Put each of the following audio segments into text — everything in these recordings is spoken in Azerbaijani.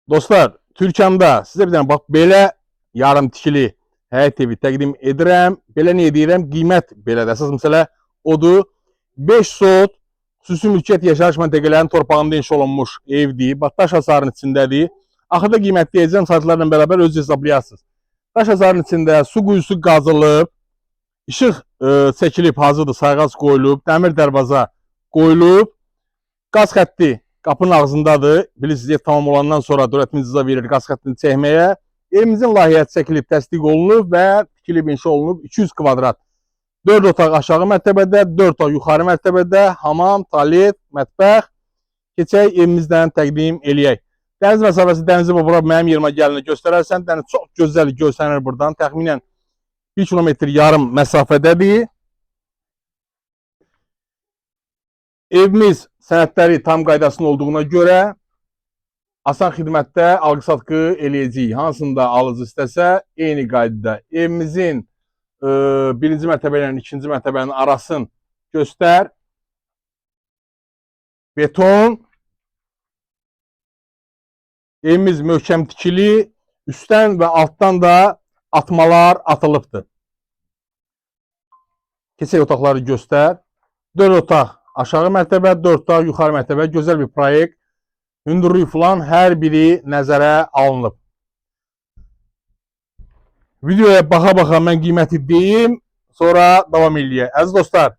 Dostlar, Türkiyəmdə sizə bir dənə bax belə yarım tikili həyət evi təqdim edirəm. Belə niyə deyirəm? Qiymət belədir. Əsas məsələ odur. 5 sot xüsusi mülkiyyət yaşayış məntəqələrinin torpağında inşa olunmuş evdir. Bax daş hasarın içindədir. Axırda qiymət deyəcəm, saytlarla bərabər öz hesablayasınız. Daş hasarın içində su quyusu qazılıb, işıq çəkilib, hazırdır, sayğac qoyulub, dəmir dərvaza qoyulub, qaz xətti qapının ağzındadır. Bilirsiniz, ev tamam olandan sonra dövlətimiz icazə verir qaz xəttini çəkməyə. Evimizin layihəsi çəkilib, təsdiq olunub və tikilib, inşa olunub. 200 kvadrat. 4 otaq aşağı mərtəbədə, 4 otaq yuxarı mərtəbədə, hamam, tualet, mətbəx. Keçək evimizdən təqdim eləyək. Dəniz məsafəsi, dənizi bura mənim yerimə gəlinə göstərərsən, dəniz çox gözəl görsənir buradan. Təxminən 1 kilometr yarım məsafədədir. Evimiz sənədləri tam qaydasında olduğuna görə asan xidmətdə alqı-satqı eləyəcəyik. Hansında alıcı istəsə, eyni qaydada. Evimizin birinci mərtəbə ilə ikinci mərtəbənin arasını göstər. Beton. Evimiz möhkəm tikili. Üstdən və altdan da atmalar atılıbdır. Keçək otaqları göstər. 4 otaq aşağı mərtəbə, 4 otaq yuxarı mərtəbə. Gözəl bir proyekt. Hündürlüyü falan hər biri nəzərə alınıb. Videoya baxa-baxa mən qiyməti deyim, sonra davam eləyək. Əziz dostlar,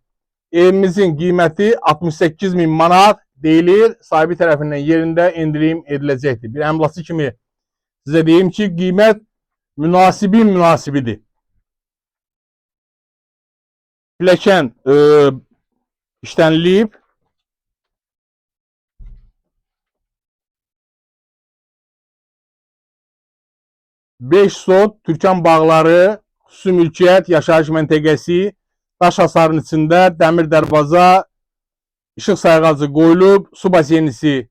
evimizin qiyməti 68.000 manat deyilir. Sahibi tərəfindən yerində indirim ediləcəkdir. Bir əmlakçı kimi sizə deyim ki, qiymət münasibidir. Pilləkən işlənilib. Beş sot Türkan bağları, xüsusi mülkiyyət yaşayış məntəqəsi, daş hasarın içində dəmir dərvaza, işıq sayğacı qoyulub, su basenisi,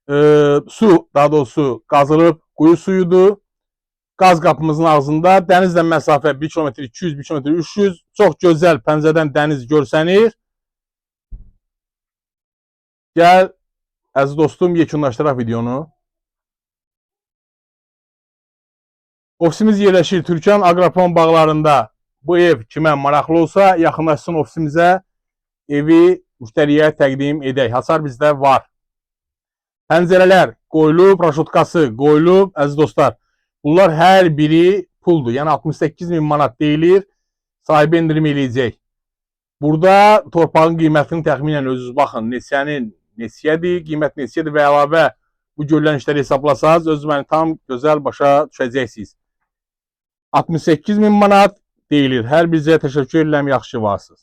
daha doğrusu qazılıb, quyu suyudur. Qaz qapımızın ağzında, dənizlə məsafə 1 km 200, 1 km 300, çox gözəl pəncərədən dəniz görsənir. Gəl, əziz dostum, yekunlaşdıraq videonu. Ofisimiz yerləşir Türkan Aqroprom bağlarında. Bu ev kimə maraqlı olsa, yaxınlaşsın ofisimizə, evi müştəriyə təqdim edək. Hasar bizdə var. Pəncərələr qoyulub, raşotkası qoyulub, əziz dostlar. Bunlar hər biri puldur. Yəni 68.000 manat deyilir, sahibi indirim eləyəcək. Burada torpağın qiymətini təxminən özünüz baxın. Neçədir, qiymət neçədir və əlavə bu görülən işləri hesablasanız, özünüz məni tam gözəl başa düşəcəksiniz. 68.000 manat deyilir. Hər birinizə təşəkkür edirəm, yaxşı varsınız.